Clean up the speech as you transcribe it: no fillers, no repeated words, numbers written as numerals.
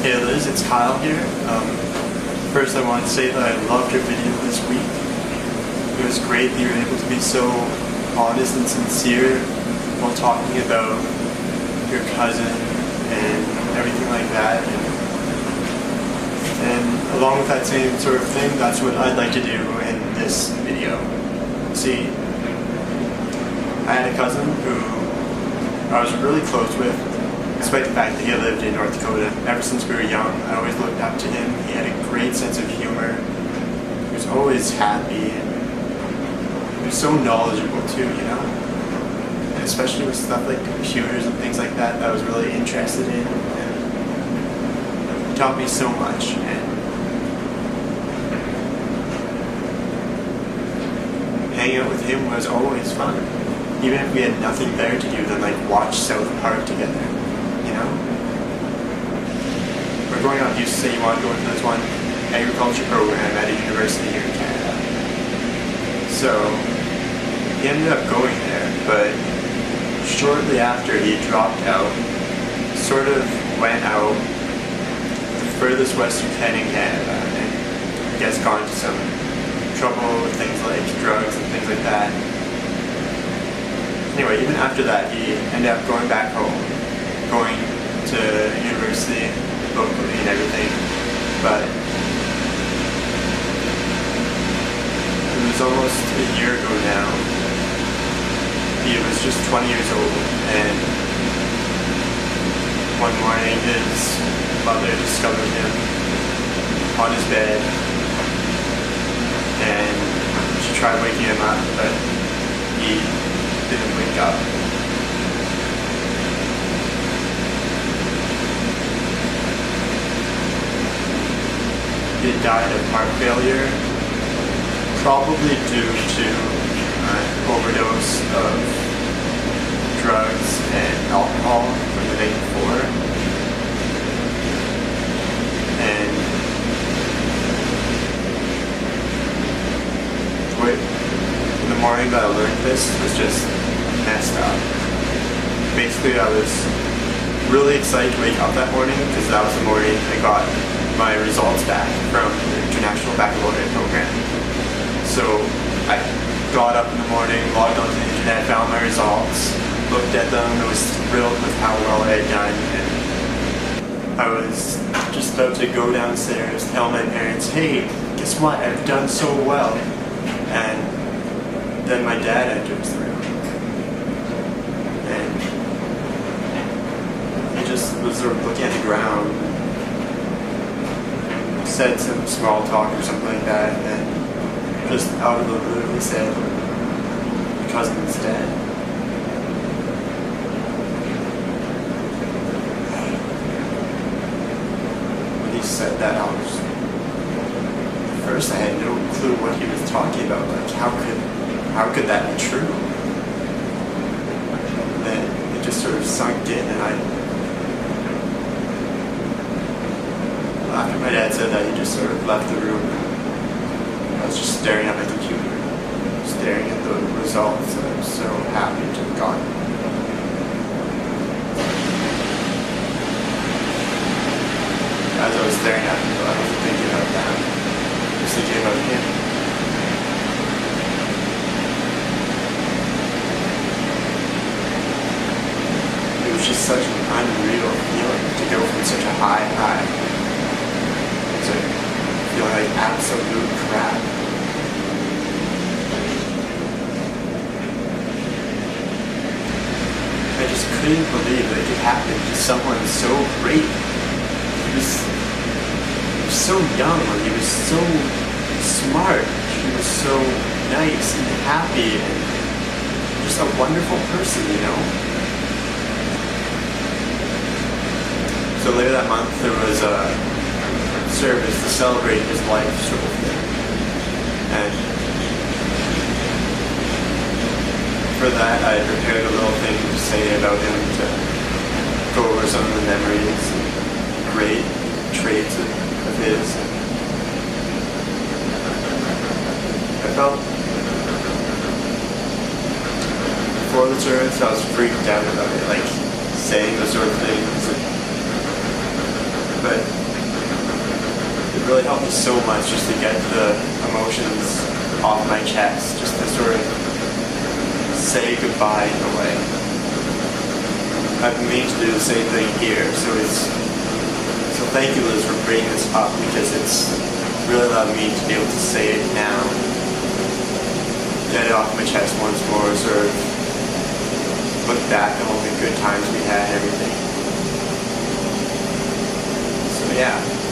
Hey Liz, it's Kyle here. First I want to say that I loved your video this week. It was great that you were able to be so honest and sincere while talking about your cousin and everything like that. And along with that same sort of thing, that's what I'd like to do in this video. See, I had a cousin who I was really close with, despite the fact that he lived in North Dakota. Ever since we were young, I always looked up to him. He had a great sense of humor. He was always happy. And he was so knowledgeable too, you know? And especially with stuff like computers and things like that I was really interested in. And he taught me so much. And hanging out with him was always fun. Even if we had nothing better to do than like watch South Park together, you know? Or growing up, you used to say you wanted to go into this one agriculture program at a university here in Canada. So he ended up going there, but shortly after he dropped out, sort of went out the furthest west you can in Canada, and I guess got into some trouble with things like drugs and things like that. Anyway, even after that, he ended up going back home, going to university locally and everything, but it was almost a year ago now. He was just 20 years old, and one morning his mother discovered him on his bed, and she tried waking him up, but he didn't wake up. He had died of heart failure, probably due to an overdose of drugs and alcohol from the night before. And in the morning that I learned this was just messed up. Basically, I was really excited to wake up that morning because that was the morning I got my results back from the International Baccalaureate program. So I got up in the morning, logged onto the internet, found my results, looked at them, I was thrilled with how well I had done, and I was just about to go downstairs, tell my parents, hey, guess what, I've done so well. And then my dad enters the room. And he just was sort of looking at the ground, said some small talk or something like that, and then just out of the blue he said, "Your cousin's dead." When he said that, at first I had no clue what he was talking about. Like, how could that be true? And then it just sort of sunk in, and after my dad said that, he just sort of left the room. I was just staring at my computer, staring at the results that I was so happy to have gotten. As I was staring at them, I wasn't thinking about them. I was thinking about him. It was just such an unreal feeling to go from such a high to feeling like absolute crap. I just couldn't believe that it could happen to someone so great. He was so young, and he was so smart, he was so nice and happy, and just a wonderful person, you know? So later that month there was a service to celebrate his life, sort of thing. And for that I prepared a little thing to say about him, to go over some of the memories and great traits of his. I felt before the service I was freaked out about it, like saying those sort of things. But really helped me so much just to get the emotions off my chest, just to sort of say goodbye in a way. I've been meaning to do the same thing here, so thank you, Liz, for bringing this up, because it's really allowed me to be able to say it now, get it off my chest once more, sort of look back on all the good times we had and everything. So yeah.